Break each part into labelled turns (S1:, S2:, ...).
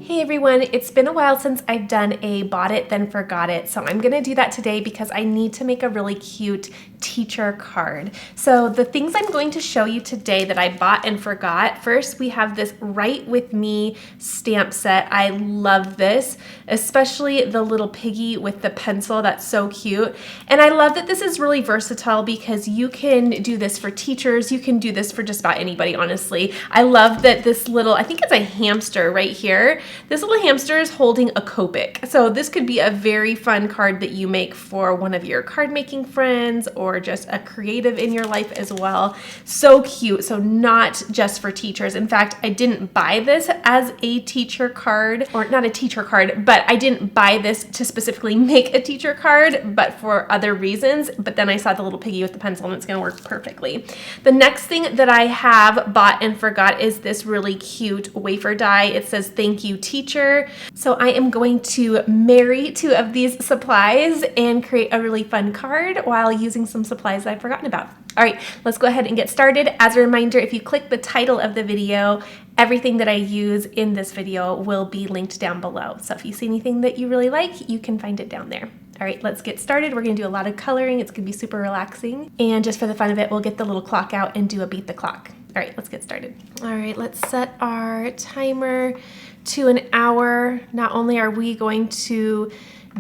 S1: Hey everyone, it's been a while since I've done a bought it then forgot it, so I'm gonna do that today because I need to make a really cute teacher card. So the things I'm going to show you today that I bought and forgot, first we have this Write With Me stamp set. I love this, especially the little piggy with the pencil. That's so cute. And I love that this is really versatile because you can do this for teachers, you can do this for just about anybody, honestly. I love that this little, I think it's a hamster right here. This little hamster is holding a Copic. So this could be a very fun card that you make for one of your card making friends or just a creative in your life as well. So cute. So not just for teachers. In fact, I didn't buy this as a teacher card, or not a teacher card, but I didn't buy this to specifically make a teacher card, but for other reasons. But then I saw the little piggy with the pencil and it's gonna work perfectly. The next thing that I have bought and forgot is this really cute wafer die. It says, "Thank you, teacher." So I am going to marry two of these supplies and create a really fun card while using some supplies that I've forgotten about. All right, let's go ahead and get started. As a reminder, if you click the title of the video, everything that I use in this video will be linked down below. So if you see anything that you really like, you can find it down there. All right, let's get started. We're gonna do a lot of coloring. It's gonna be super relaxing. And just for the fun of it, we'll get the little clock out and do a beat the clock. All right, let's get started. All right, let's set our timer to an hour. Not only are we going to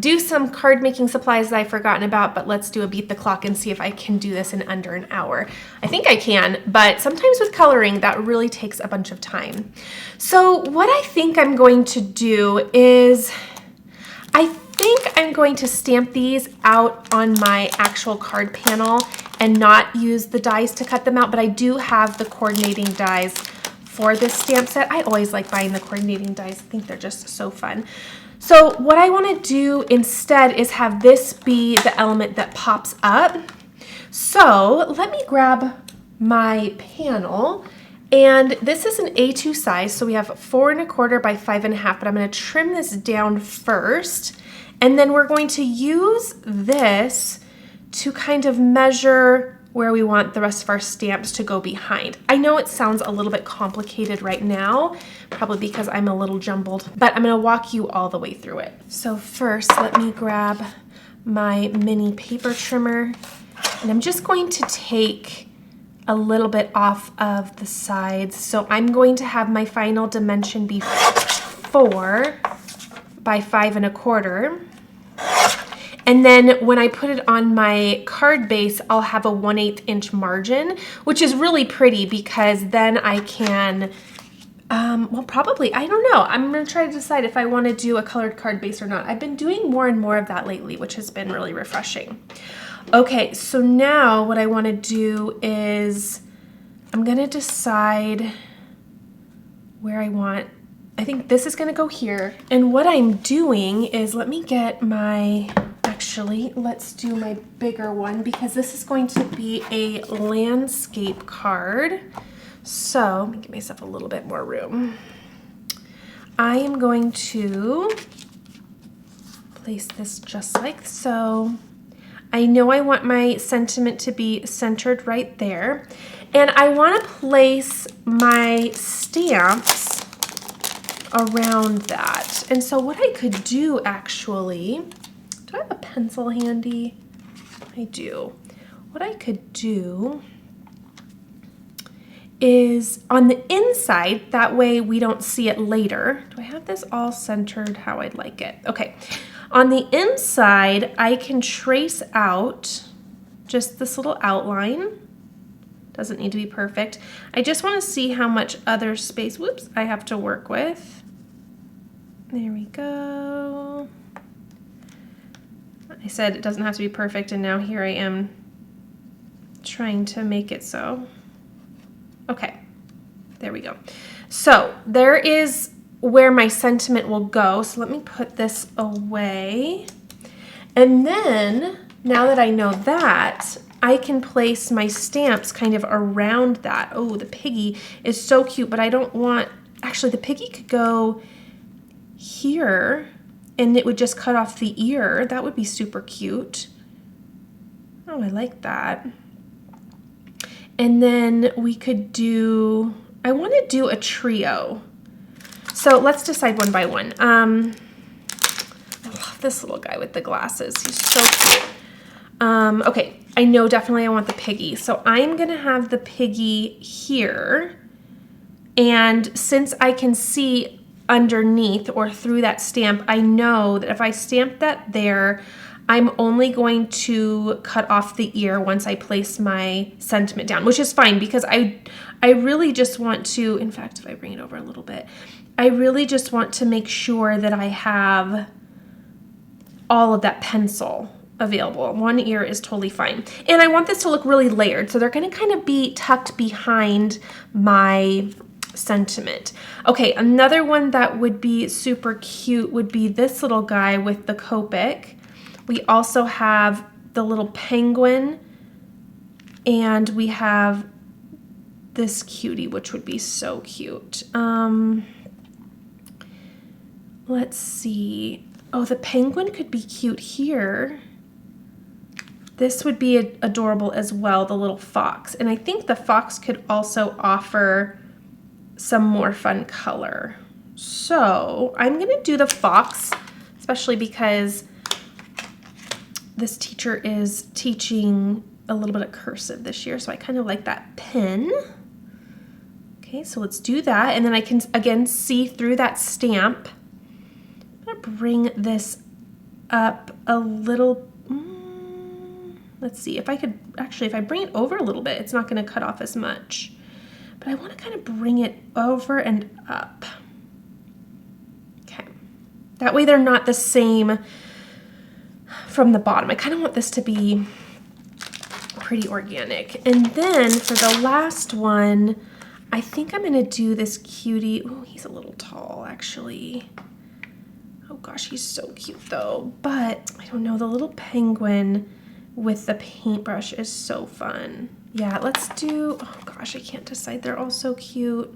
S1: do some card making supplies that I've forgotten about, but let's do a beat the clock and see if I can do this in under an hour. I think I can, but sometimes with coloring, that really takes a bunch of time. So what I think I'm going to do is, I think I'm going to stamp these out on my actual card panel and not use the dies to cut them out, but I do have the coordinating dies for this stamp set. I always like buying the coordinating dies. I think they're just so fun. So what I want to do instead is have this be the element that pops up. So let me grab my panel, and this is an A2 size, so we have 4 1/4 by 5 1/2, but I'm going to trim this down first, and then we're going to use this to kind of measure where we want the rest of our stamps to go behind. I know it sounds a little bit complicated right now, probably because I'm a little jumbled, but I'm gonna walk you all the way through it. So first, let me grab my mini paper trimmer, and I'm just going to take a little bit off of the sides. So I'm going to have my final dimension be 4 by 5 1/4. And then when I put it on my card base, I'll have a 1/8 inch margin, which is really pretty because then I can, well, probably, I don't know. I'm gonna try to decide if I wanna do a colored card base or not. I've been doing more and more of that lately, which has been really refreshing. Okay, so now what I wanna do is, I'm gonna decide where I want, I think this is gonna go here. And what I'm doing is, let me get my, actually, let's do my bigger one because this is going to be a landscape card. So let me give myself a little bit more room. I am going to place this just like so. I know I want my sentiment to be centered right there. And I want to place my stamps around that. And so what I could do actually, do I have a pencil handy? I do. What I could do is on the inside, that way we don't see it later. Do I have this all centered how I'd like it? Okay. On the inside, I can trace out just this little outline. Doesn't need to be perfect. I just want to see how much other space, whoops, I have to work with. There we go. I said it doesn't have to be perfect, and now here I am trying to make it so. Okay, there we go. So there is where my sentiment will go. So let me put this away. And then, now that I know that, I can place my stamps kind of around that. Oh, the piggy is so cute, but I don't want, actually the piggy could go here and it would just cut off the ear. That would be super cute. Oh, I like that. And then we could do, I want to do a trio. So let's decide one by one. I love this little guy with the glasses. He's so cute. Okay, I know definitely I want the piggy. So I'm gonna have the piggy here. And since I can see underneath or through that stamp, I know that if I stamp that there, I'm only going to cut off the ear once I place my sentiment down, which is fine because I really just want to, in fact, if I bring it over a little bit, I really just want to make sure that I have all of that pencil available. One ear is totally fine. And I want this to look really layered. So they're gonna kind of be tucked behind my sentiment. Okay, another one that would be super cute would be this little guy with the Copic. We also have the little penguin, and we have this cutie, which would be so cute. Let's see. Oh, the penguin could be cute here. This would be adorable as well, the little fox. And I think the fox could also offer some more fun color. So I'm gonna do the fox, especially because this teacher is teaching a little bit of cursive this year, so I kind of like that pen. Okay, so let's do that. And then I can, again, see through that stamp. I'm gonna bring this up a little, let's see, if I could, actually, if I bring it over a little bit, it's not gonna cut off as much. But I wanna kind of bring it over and up. Okay, that way they're not the same from the bottom. I kind of want this to be pretty organic. And then for the last one, I think I'm gonna do this cutie. Oh, he's a little tall, actually. Oh gosh, he's so cute though. But I don't know, the little penguin with the paintbrush is so fun. Yeah, let's do, oh gosh, I can't decide. They're all so cute.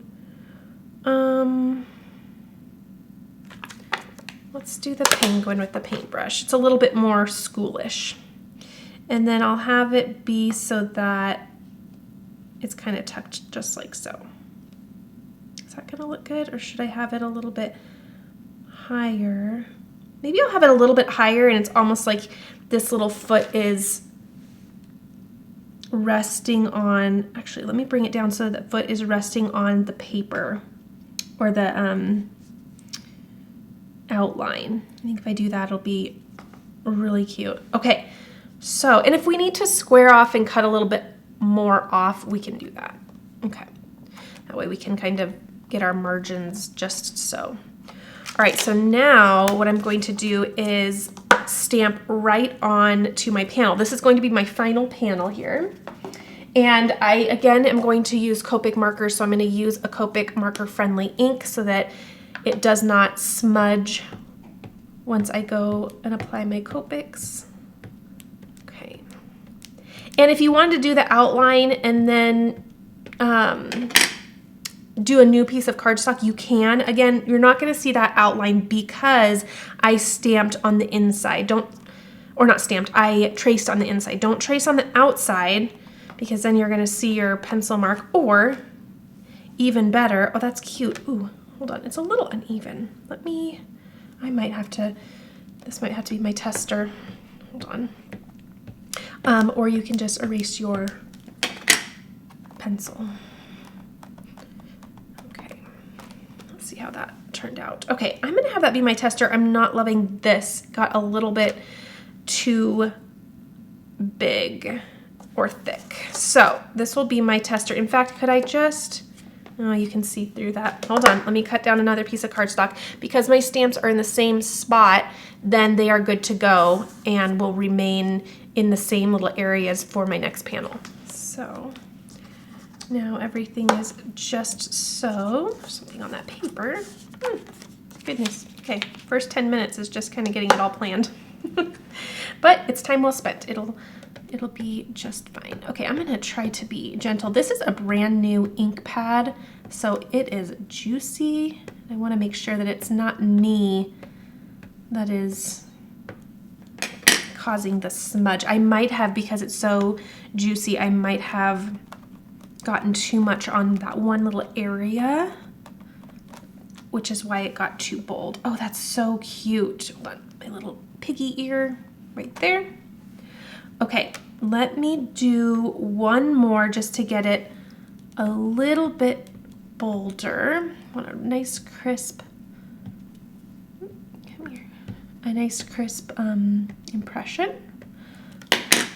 S1: Let's do the penguin with the paintbrush. It's a little bit more schoolish. And then I'll have it be so that it's kind of tucked just like so. Is that gonna look good, or should I have it a little bit higher? Maybe I'll have it a little bit higher and it's almost like this little foot is resting on, actually, let me bring it down so that foot is resting on the paper or the outline. I think if I do that, it'll be really cute. Okay, so, and if we need to square off and cut a little bit more off, we can do that. Okay, that way we can kind of get our margins just so. All right, so now what I'm going to do is stamp right on to my panel. This is going to be my final panel here. And I, again, am going to use Copic markers, so I'm gonna use a Copic marker-friendly ink so that it does not smudge once I go and apply my Copics. Okay. And if you wanted to do the outline and then do a new piece of cardstock, you can. Again, you're not gonna see that outline because I stamped on the inside. I traced on the inside. Don't trace on the outside because then you're gonna see your pencil mark, or even better, oh, that's cute. Ooh, hold on, it's a little uneven. I might have to, this might have to be my tester. Hold on. Or you can just erase your pencil. Okay, let's see how that turned out. Okay, I'm gonna have that be my tester. I'm not loving this. Got a little bit too big or thick. So this will be my tester. In fact, could I just, oh, you can see through that. Hold on, let me cut down another piece of cardstock. Because my stamps are in the same spot, then they are good to go and will remain in the same little areas for my next panel. So now everything is just so. Something on that paper. Goodness. Okay, first 10 minutes is just kind of getting it all planned. But it's time well spent. It'll be just fine. Okay, I'm gonna try to be gentle. This is a brand new ink pad, so it is juicy. I wanna make sure that it's not me that is causing the smudge. I might have, because it's so juicy, I might have gotten too much on that one little area. which is why it got too bold. Oh, that's so cute. Hold on, my little piggy ear right there. Okay, let me do one more just to get it a little bit bolder. I want a nice crisp, come here, a nice crisp impression.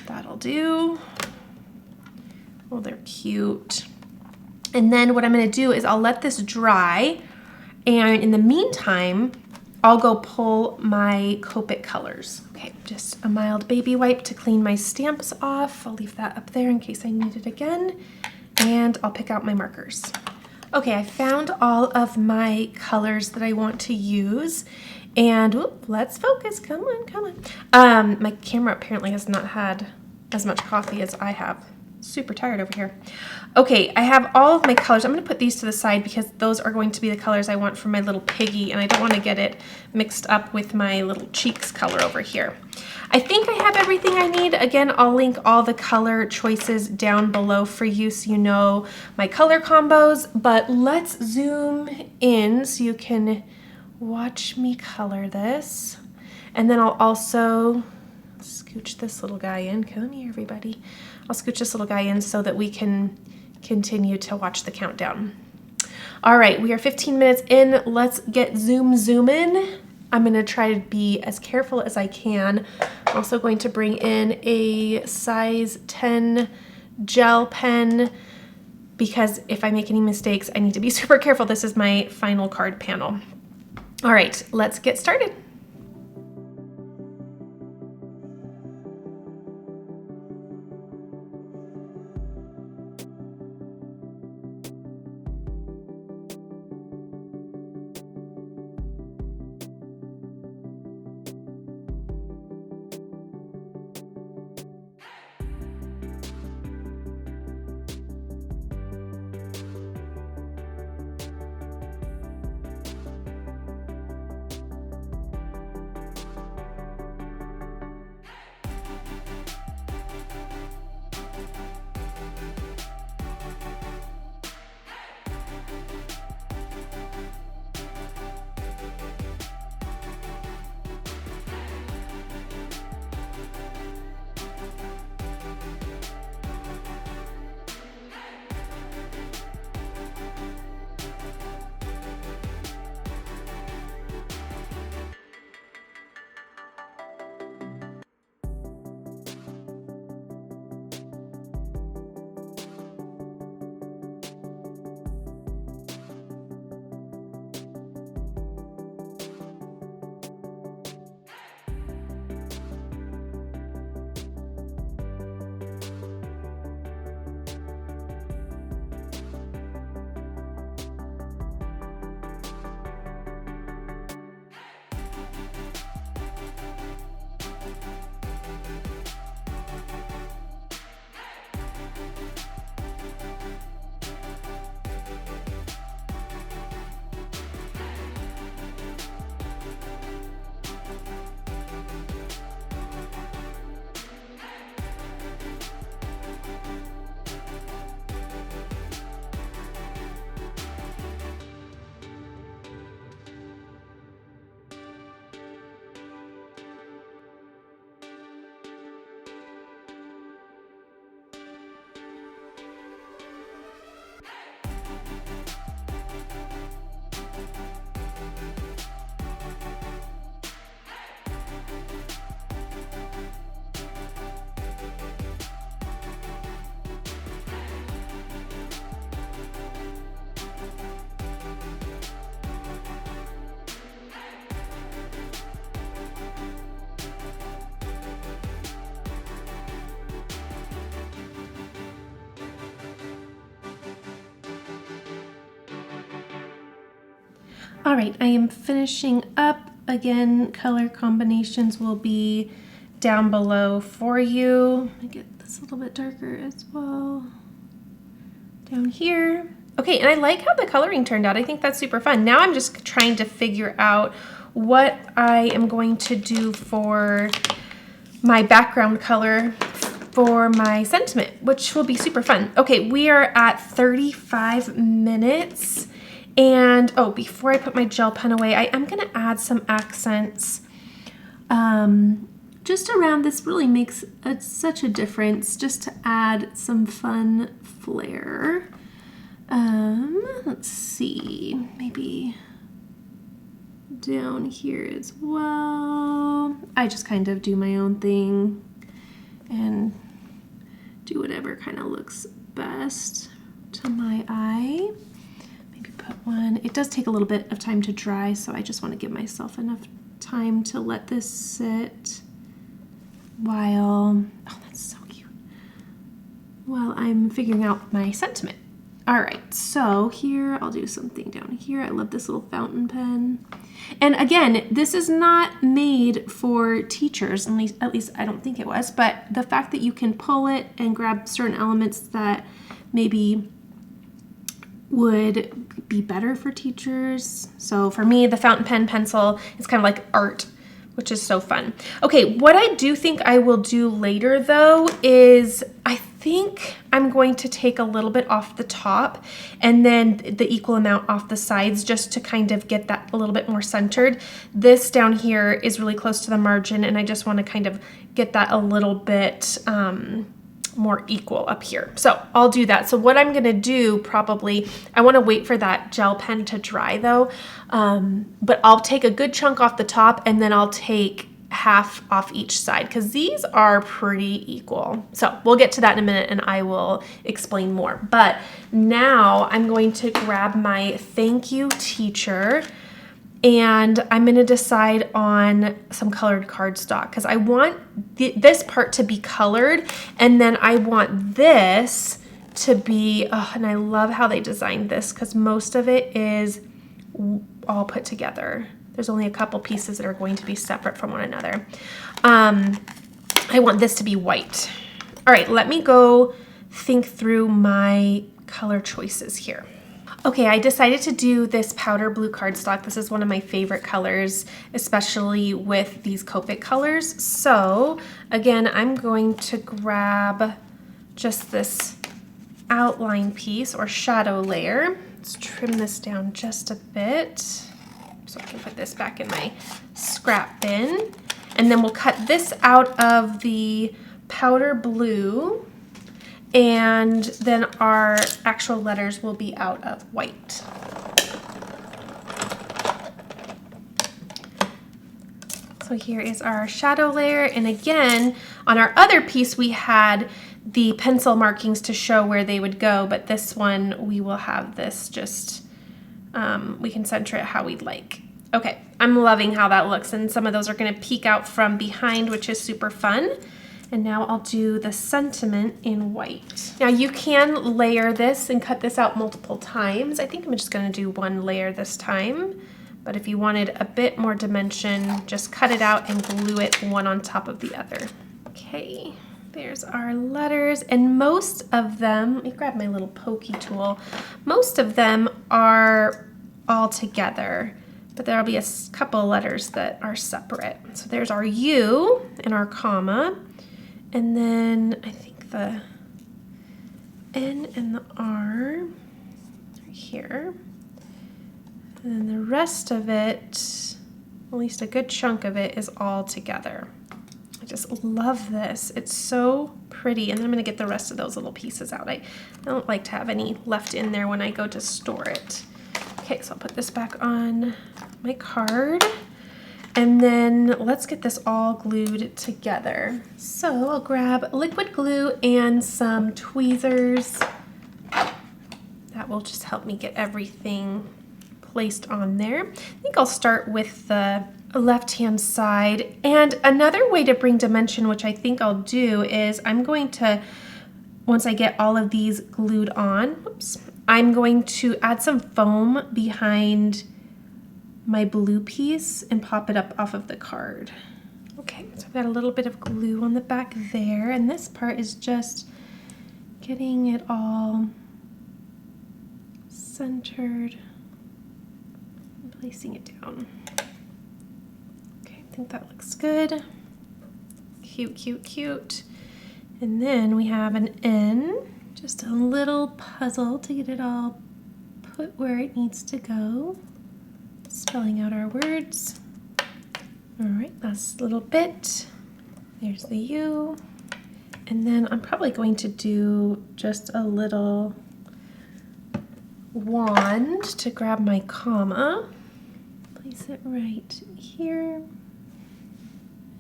S1: That'll do. Oh, they're cute. And then what I'm gonna do is I'll let this dry, and in the meantime, I'll go pull my Copic colors. Okay, just a mild baby wipe to clean my stamps off. I'll leave that up there in case I need it again. And I'll pick out my markers. Okay, I found all of my colors that I want to use. And whoop, let's focus, come on, come on. My camera apparently has not had as much coffee as I have. Super tired over here. Okay, I have all of my colors. I'm gonna put these to the side because those are going to be the colors I want for my little piggy, and I don't wanna get it mixed up with my little cheeks color over here. I think I have everything I need. Again, I'll link all the color choices down below for you so you know my color combos, but let's zoom in so you can watch me color this. And then I'll also scooch this little guy in. Come here, everybody. I'll scooch this little guy in so that we can continue to watch the countdown. All right, we are 15 minutes in. Let's get zooming. I'm gonna try to be as careful as I can. I'm also going to bring in a size 10 gel pen because if I make any mistakes, I need to be super careful. This is my final card panel. All right, let's get started. All right, I am finishing up. Again, color combinations will be down below for you. Let me get this a little bit darker as well. Down here. Okay, and I like how the coloring turned out. I think that's super fun. Now I'm just trying to figure out what I am going to do for my background color for my sentiment, which will be super fun. Okay, we are at 35 minutes And oh, before I put my gel pen away, I am gonna add some accents just around. This really makes such a difference, just to add some fun flair. Let's see, maybe down here as well. I just kind of do my own thing and do whatever kind of looks best to my eye. Maybe put one. It does take a little bit of time to dry, so I just want to give myself enough time to let this sit while, oh, that's so cute, while I'm figuring out my sentiment. All right, so here I'll do something down here. I love this little fountain pen. And again, this is not made for teachers, at least I don't think it was, but the fact that you can pull it and grab certain elements that maybe would be better for teachers. So for me, the fountain pen pencil is kind of like art, which is so fun. Okay, what I do think I will do later though is I think I'm going to take a little bit off the top and then the equal amount off the sides, just to kind of get that a little bit more centered. This down here is really close to the margin, and I just want to kind of get that a little bit more equal up here. So I'll do that. So what I'm gonna do probably, I wanna wait for that gel pen to dry though, but I'll take a good chunk off the top and then I'll take half off each side, because these are pretty equal. So we'll get to that in a minute and I will explain more. But now I'm going to grab my thank you teacher, and I'm going to decide on some colored cardstock, because I want this part to be colored, and then I want this to be, oh, and I love how they designed this, because most of it is all put together. There's only a couple pieces that are going to be separate from one another. I want this to be white. All right, let me go think through my color choices here. Okay, I decided to do this powder blue cardstock. This is one of my favorite colors, especially with these Copic colors. So again, I'm going to grab just this outline piece or shadow layer. Let's trim this down just a bit so I can put this back in my scrap bin. And then we'll cut this out of the powder blue, and then our actual letters will be out of white. So here is our shadow layer, and again, on our other piece we had the pencil markings to show where they would go, but this one we will have this just, we can center it how we'd like. Okay, I'm loving how that looks, and some of those are gonna peek out from behind, which is super fun. And now I'll do the sentiment in white. Now you can layer this and cut this out multiple times. I think I'm just gonna do one layer this time, but if you wanted a bit more dimension, just cut it out and glue it one on top of the other. Okay, there's our letters, and most of them, let me grab my little pokey tool, most of them are all together, but there'll be a couple letters that are separate. So there's our U and our comma, and then I think the N and the R are here. And then the rest of it, at least a good chunk of it, is all together. I just love this. It's so pretty. And then I'm gonna get the rest of those little pieces out. I don't like to have any left in there when I go to store it. Okay, so I'll put this back on my card. And then let's get this all glued together. So I'll grab liquid glue and some tweezers. That will just help me get everything placed on there. I think I'll start with the left-hand side. And another way to bring dimension, which I think I'll do, is I'm going to, once I get all of these glued on, whoops, I'm going to add some foam behind my blue piece and pop it up off of the card. Okay, so I've got a little bit of glue on the back there, and this part is just getting it all centered and placing it down. Okay, I think that looks good. Cute, cute, cute. And then we have an N, just a little puzzle to get it all put where it needs to go. Spelling out our words. All right, last little bit. There's the U. And then I'm probably going to do just a little wand to grab my comma. Place it right here.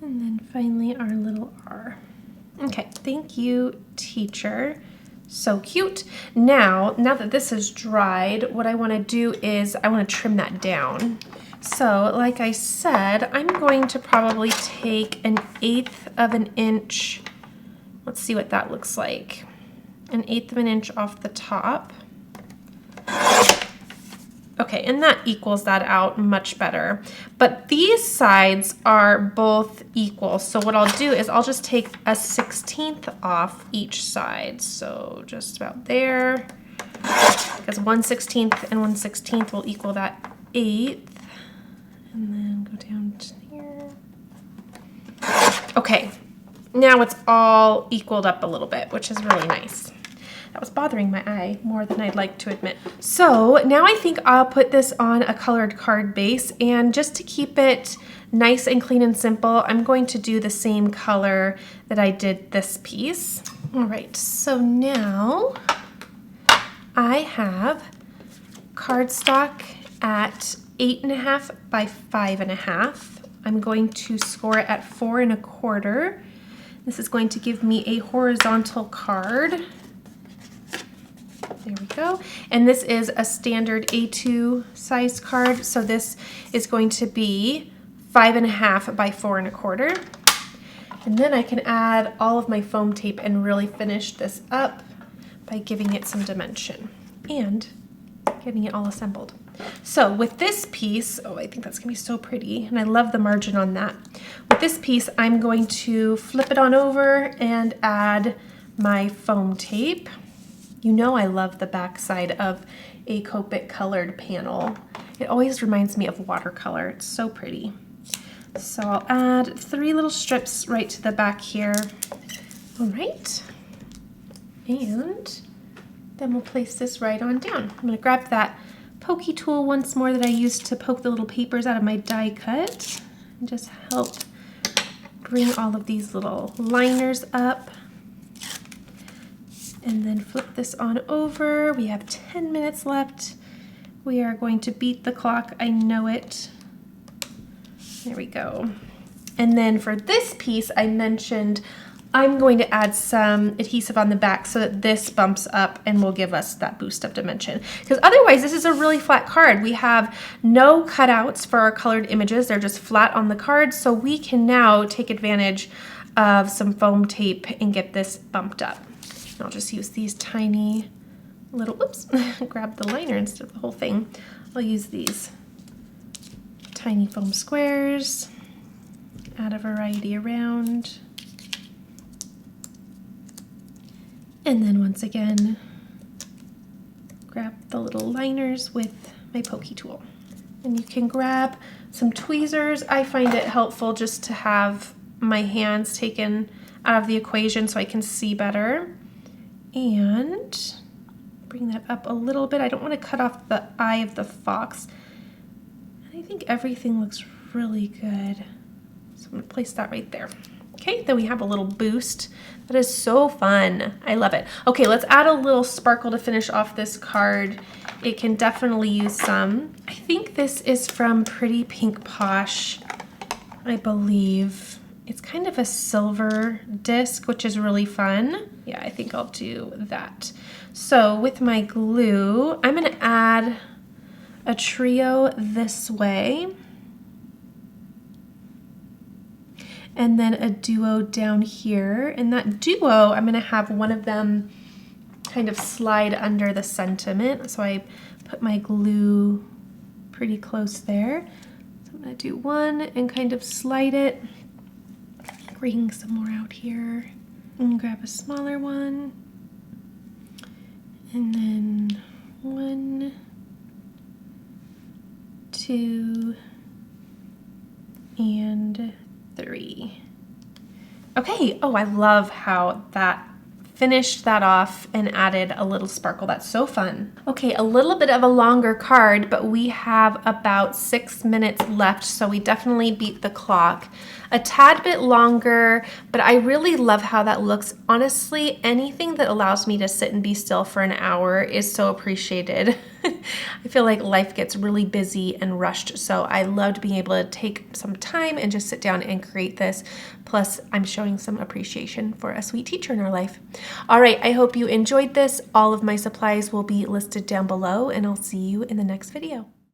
S1: And then finally our little R. Okay, thank you, teacher. So cute. Now that this is dried, what I want to do is I want to trim that down. So like I said, I'm going to probably take 1/8 of an inch. Let's see what that looks like. 1/8 of an inch off the top. Okay, and that equals that out much better. But these sides are both equal. So what I'll do is I'll just take 1/16 off each side. So just about there. Because 1/16 and 1/16 will equal that 1/8. And then go down to here. Okay, now it's all equaled up a little bit, which is really nice. That was bothering my eye more than I'd like to admit. So now I think I'll put this on a colored card base, and just to keep it nice and clean and simple, I'm going to do the same color that I did this piece. All right, so now I have cardstock at 8.5 by 5.5. I'm going to score it at 4 1/4. This is going to give me a horizontal card. There we go. And this is a standard A2 size card. So this is going to be 5.5 by 4 1/4. And then I can add all of my foam tape and really finish this up by giving it some dimension and getting it all assembled. So with this piece, oh, I think that's gonna be so pretty, and I love the margin on that. With this piece, I'm going to flip it on over and add my foam tape. You know I love the back side of a Copic colored panel. It always reminds me of watercolor. It's so pretty. So I'll add 3 little strips right to the back here. All right. And then we'll place this right on down. I'm gonna grab that pokey tool once more that I used to poke the little papers out of my die cut and just help bring all of these little liners up. And then flip this on over. We have 10 minutes left. We are going to beat the clock, I know it. There we go. And then for this piece, I mentioned I'm going to add some adhesive on the back so that this bumps up and will give us that boost of dimension. Because otherwise, this is a really flat card. We have no cutouts for our colored images. They're just flat on the card. So we can now take advantage of some foam tape and get this bumped up. I'll just use these tiny little, whoops, grab the liner instead of the whole thing. I'll use these tiny foam squares, add a variety around. And then once again, grab the little liners with my pokey tool. And you can grab some tweezers. I find it helpful just to have my hands taken out of the equation so I can see better. And bring that up a little bit. I don't want to cut off the eye of the fox. I think everything looks really good. So I'm going to place that right there. Okay, then we have a little boost. That is so fun. I love it. Okay, let's add a little sparkle to finish off this card. It can definitely use some. I think this is from Pretty Pink Posh, I believe. It's kind of a silver disc, which is really fun. Yeah, I think I'll do that. So with my glue, I'm gonna add a trio this way. And then a duo down here. And that duo, I'm gonna have one of them kind of slide under the sentiment. So I put my glue pretty close there. So I'm gonna do one and kind of slide it. Bring some more out here and grab a smaller one. And then 1, 2, and 3. Okay, oh, I love how that finished that off and added a little sparkle. That's so fun. Okay, a little bit of a longer card, but we have about 6 minutes left, so we definitely beat the clock. A tad bit longer, but I really love how that looks. Honestly, anything that allows me to sit and be still for an hour is so appreciated. I feel like life gets really busy and rushed, so I loved being able to take some time and just sit down and create this. Plus, I'm showing some appreciation for a sweet teacher in our life. All right, I hope you enjoyed this. All of my supplies will be listed down below, and I'll see you in the next video.